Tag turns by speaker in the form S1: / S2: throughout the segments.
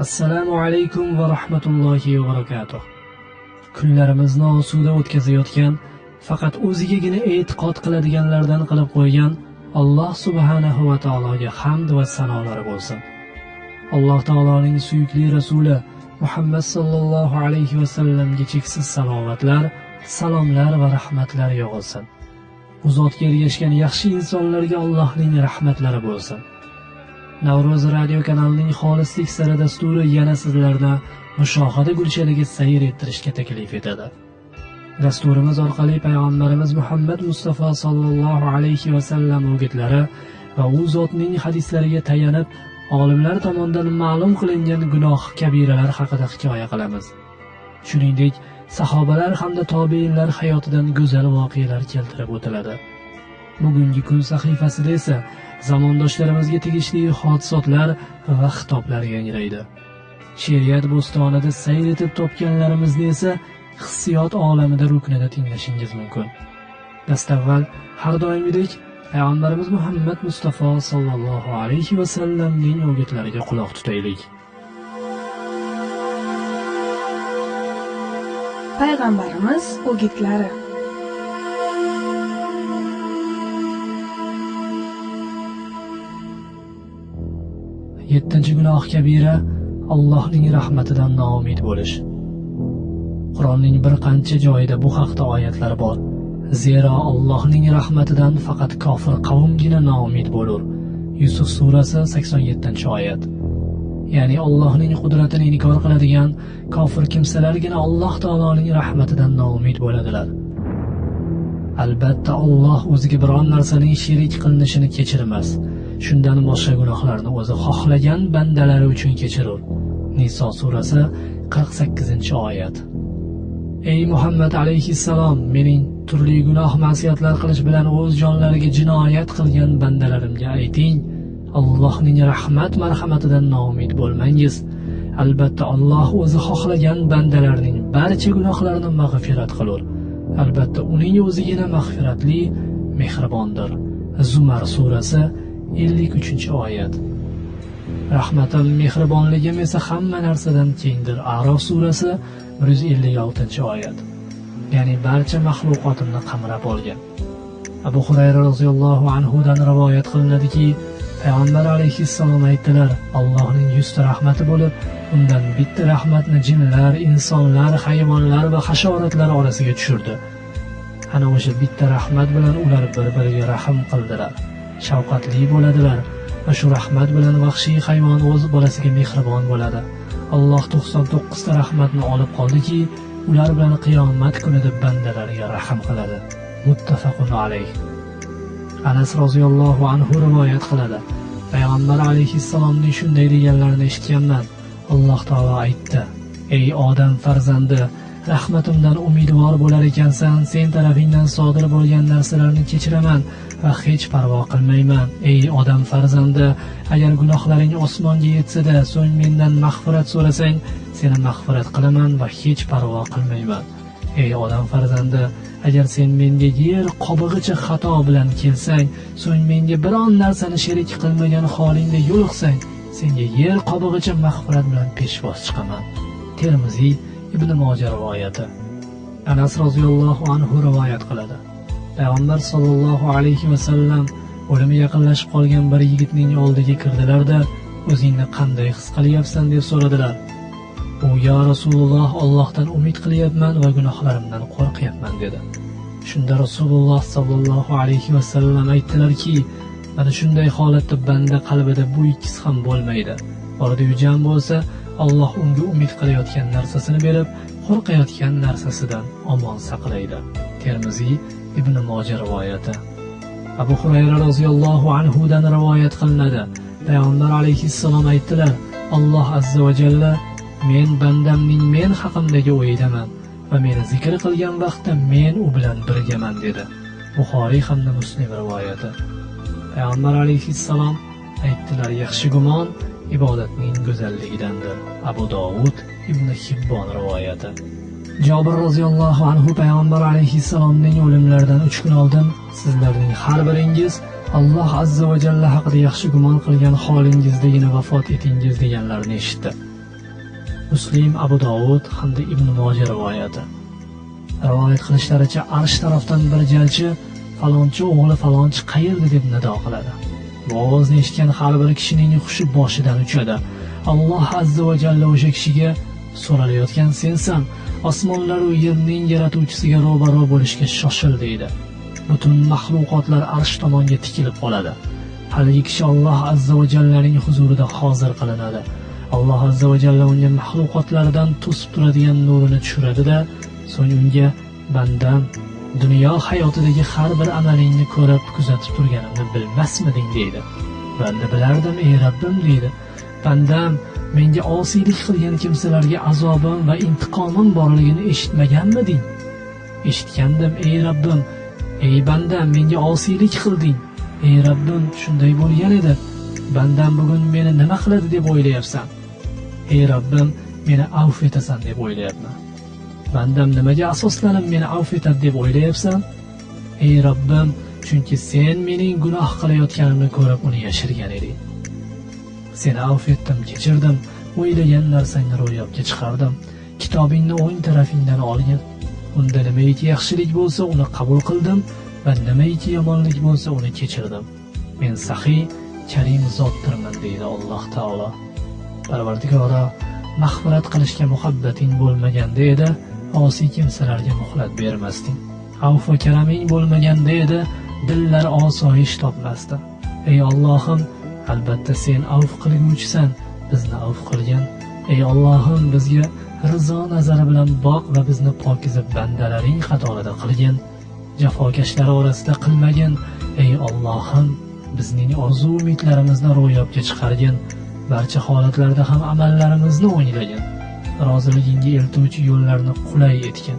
S1: Assalomu alaykum va rahmatullohi va barakatuh. Kunlarimizni osuda o'tkazayotgan, faqat o'zigagina e'tiqod qiladiganlardan qilib qo'ygan Alloh subhanahu va taologa hamd va sanolar bo'lsin. Alloh taoloning suyukli rasuli Muhammad sallallohu alayhi va sallamga cheksiz salovatlar, salomlar va rahmatlar yog'ilsin. U zotga ergashgan yaxshi insonlarga Allohning rahmatlari bo'lsin. Navro'z radio kanalining xolislik sari dasturi yana sizlarni mushohada gulchaligiga sayr ettirishga taklif etadi. Dasturimiz orqali payg'ambarimiz Muhammad Mustafa sallallohu alayhi va sallam o'gitlari va u zotning hadislariga tayanib, olimlar tomonidan ma'lum qilingan gunoh kabiralar haqida hikoya qilamiz. Shuningdek, sahobalar hamda tobiinlar hayotidan go'zal voqealar keltirib o'tiladi. Bugungi kun sahifasida esa zamondoshlarimizga tegishli hodisotlar va xitoblar yangraydi. She'riyat bo'stonida sayr etib topganlarimizni esa hissiyot olamida ruknida tinglashingiz mumkin. Dastavval har doimgidek payg'ambarimiz Muhammad Mustafa sallallohu alayhi va sallamning o'gitlariga quloq tutaylik.
S2: Payg'ambarimiz o'gitlari.
S1: Yettinchi gunoh kabira Allohning rahmatidan noumid bo'lish. Qur'onning bir qancha joyida bu haqda oyatlar bor. Zero Allohning rahmatidan faqat kofir qavmgina noumid bo'lur. Yusuf surasi 87-oyat. Ya'ni Allohning qudratini inkor qiladigan kofir kimsalargina Alloh taoloning rahmatidan noumid bo'ladilar. Albatta Alloh o'ziga biron narsaning sherik qilinishini kechirmas. Shundan boshqa gunohlarni o'zi xohlagan bandalari uchun kechirur. Niso surasi 48-oyat. Ey Muhammad alayhissalom, mening turli gunoh ma'siyatlar qilish bilan o'z jonlariga jinoyat qilgan bandalarimga ayting, Allohning rahmat marhamatidan noumid bo'lmangiz. Albatta Alloh o'zi xohlagan bandalarining barcha gunohlarini mag'firat qilur. Albatta uning o'zigina mag'firatli, mehribondir. Zumar surasi 53-oyat. Rahmatim, mehribonligim esa hamma narsadan kengdir. A'rof surasi 156-oyat. Ya'ni barcha maxluqotimni qamrab olgan. Abu Hurayra roziyallohu anhu dan rivoyat qilinadiki, payg'ambar alayhissalom aytdilar: Allohning 100 ta rahmati bo'lib, undan bitta rahmatni jinlar, insonlar, hayvonlar va hasharotlar orasiga tushirdi. Ana o'sha bitta rahmat bilan ular bir-biriga rahm qildilar, shafqatli bo'ladilar va shu rahmat bilan vahshiy hayvon o'z bolasiga mehribon bo'ladi. Alloh 99 ta rahmatni olib qoldiki, ular bilan qiyomat kunida bandalariga rahm qiladi. Muttafaqun alayh. Anas roziyallohu anhu rivoyat qiladi. Payg'ambar alayhissalomning shunday deganlarini eshitganman. Alloh taolo aytdi: Ey odam farzandi, rahmatimdan umidvor bo'lar ekansan, sen tarafingdan sodir bo'lgan narsalarni kechiraman va hech parvo qilmayman. Ey odam farzandi, agar gunohlaring osmonga yetsa-da, so'ng mendan mag'firat so'rasang, seni mag'firat qilaman va hech parvo qilmayman. Ey odam farzandi, agar sen menga yer qobig'icha xato bilan kelsang, so'ng menga biron narsani sherik qilmagan holingda yo'liqsang, senga yer qobig'icha mag'firat bilan peshvoz chiqaman. Termiziy Ibn Moja rivoyati. Anas roziyallohu anhu rivoyat qiladi. Payg'ambar sallallohu alayhi va sallam o'limi yaqinlashib qolgan bir yigitning oldiga kirdilar-da, o'zingni qanday his qilyapsan deb so'radilar. U: Ya Rasululloh, Allohdan umid qilyapman va gunohlarimdan qo'rqyapman dedi. Shunda Rasululloh sallallohu alayhi va sallam aytdilarki, mana shunday holatda banda qalbida bu ikkisi ham bo'lmaydi. Orada jam bo'lsa, Alloh unga umid qilayotgan narsasini berib, qo'rqayotgan narsasidan omon saqlaydi. Termiziy Ibn Moja rivoyati. Abu Hurayra roziyallohu anhu dan rivoyat qilinadi. Payg'ambar alayhissalom aytdilar: Alloh azza va jalla men bandamning men haqimdagi o'yidaman va meni zikr qilgan vaqtda men u bilan birgaman dedi. Buxoriy hamda Muslim rivoyati. Payg'ambar alayhissalom aytdilar: yaxshi gumon ibodatning go'zalligidandir. Abu Dovud Ibn Hibbon rivoyati. Jabir roziyallohu anhu payg'ambar alayhissalomning o'limlaridan 3 kun oldin sizlarning har biringiz Alloh azza va jalla haqida yaxshi gumon qilgan holingizdagina vafot etingiz deganlarini eshitdi. Muslim, Abu Dovud hamda Ibn Moja rivoyati. Rivoyat qilishlaricha, Arsh tarafdan bir jalchi falonchi o'g'li falonchi qayerda deb nido qiladi. Bu ovozni eshitgan har bir kishining hushi boshidan uchadi. Alloh azza va jalla o'sha kishiga so'ralayotgan sensan, osmonlar va yerning yaratuvchisiga ro'baro bo'lishga shoshil deydi. Butun mahluqotlar arsh tomonga tikilib qoladi. Haligi kishi Alloh azza va jallaning huzurida hozir qilinadi. Alloh azza va jalla unga mahluqotlardan to'sib turadigan nurini tushiradi-da, so'ng unga bandam, dunyo hayotidagi har bir amalingni ko'rib kuzatib turganimni bilmasmiding deydi. Banda bilardim, ey Rabbim deydi. Bandam, menga osiylik qilgan kimsalarga azobim va intiqomim borligini eshitmaganmiding? Eshitgandim, ey Rabbim. Ey bandam, menga osiylik qilding. Ey Rabbim, shunday bo'lgan edi. Bandam bugun meni nima qiladi deb o'ylayapsan? Ey Rabbim, meni afv etasan deb o'ylayapman. Bandam nimaga asoslanib meni afv etadi deb o'ylayapsan? Ey Rabbim, chunki sen mening gunoh qilayotganimni ko'rib uni yashirgan eding. Seni afv etdim, kechirdim, o'ylagan narsangni ro'yobga chiqardim. Kitobingni o'ng tarafingdan olgin. Unda nimaiki yaxshilik bo'lsa, uni qabul qildim va nimaiki yomonlik bo'lsa, uni kechirdim. Men saxiy, karim zotdirman deydi Alloh taolo. Parvardigoro, mag'firat qilishga muhabbating bo'lmaganda edi, osiy kimsalarga muhlat bermasding. Afv va karaming bo'lmaganda edi, dillar osoyish topmasdi. Ey Allohim, albatta sen afv qilguvchisan, bizni afv qilgin. Ey Allohim, bizga rizo nazari bilan boq va bizni pokiza bandalaring qatorida qilgin. Jafokashlar orasida qilmagin. Ey Allohim, bizning orzu-umidlarimizni ro'yobga chiqargin. Barcha holatlarda ham amallarimizni o'nglagin. Roziligingga eltuvchi yo'llarni qulay etgin.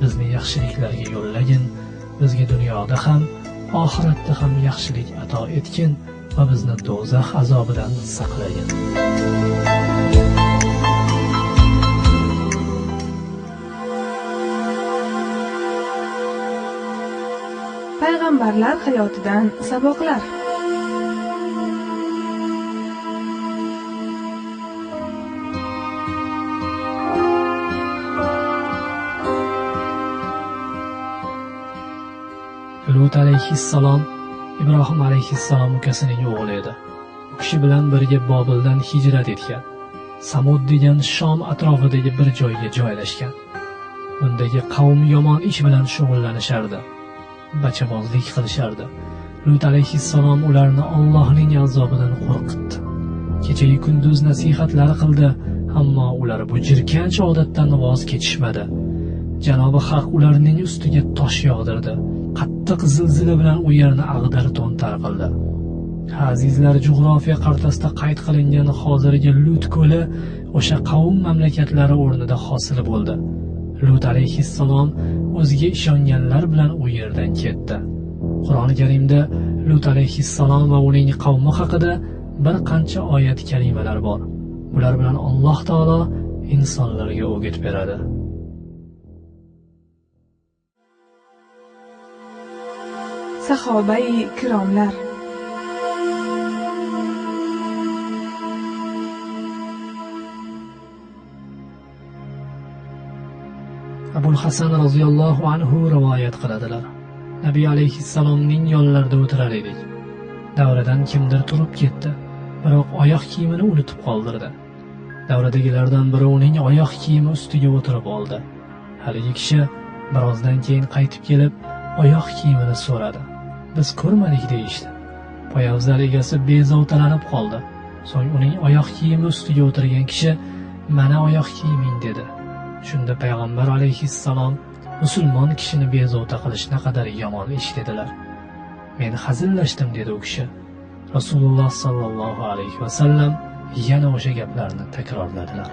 S1: Bizni yaxshiliklarga yo'llagin. Bizga dunyoda ham, oxiratda ham yaxshilik ato etgin va bizni do'zax azobidan saqlagin.
S2: Payg'ambarlar hayotidan saboqlar.
S1: Lut alayhissalom Ibrohim alayhissalom ukasining o'g'li edi. U kishi bilan birga Bobildan hijrat etgan. Samud degan Shom atrofidagi bir joyga joylashgan. Undagi qavm yomon ish bilan shug'ullanishardi. Bachabozlik qilishardi. Lut alayhissalom ularni Allohning azobidan qo'rqitdi. Kecha-yu kunduz nasihatlar qildi, ammo ular bu jirkanch odatdan voz kechishmadi. Janobi Haq ularning ustiga tosh yog'dirdi. Qattiq zilzila bilan u yerni ag'dar-to'ntar qildi. Azizlar, jug'rofiya xaritasida qayd qilingan hozirgi Lut ko'li o'sha qavm mamlakatlari o'rnida hosil bo'ldi. Lut alayhissalom o'ziga ishonganlar bilan u yerdan ketdi. Qur'oni Karimda Lut alayhissalom va uning qavmi haqida bir qancha oyat kalimalar bor. Bular bilan Alloh taolo insonlarga o'git beradi.
S2: Sahobai kiromlar.
S1: Abul Hasan roziyallohu anhu rivoyat qiladilar. Nabiy alayhissalomning yonlarida o'tirar edik. Davradan kimdir turib ketdi, biroq oyoq kiyimini unutib qoldirdi. Davradagilardan biri uning oyoq kiyimi ustiga o'tirib oldi. Haligi kishi birozdan keyin qaytib kelib, oyoq kiyimini so'radi. Biz ko'rmadik deyishdi. Poyabzal egasi bezovtalanib qoldi. So'ng uning oyoq kiyimi ustiga o'tirgan kishi, "Mana oyoq kiyiming" dedi. Shunda payg'ambar alayhissalom, musulmon kishini bezovta qilish naqadar yomon ish dedilar. Men hazillashdim dedi u kishi. Rasululloh sallallohu alayhi va sallam yana o'sha gaplarni takrorladilar.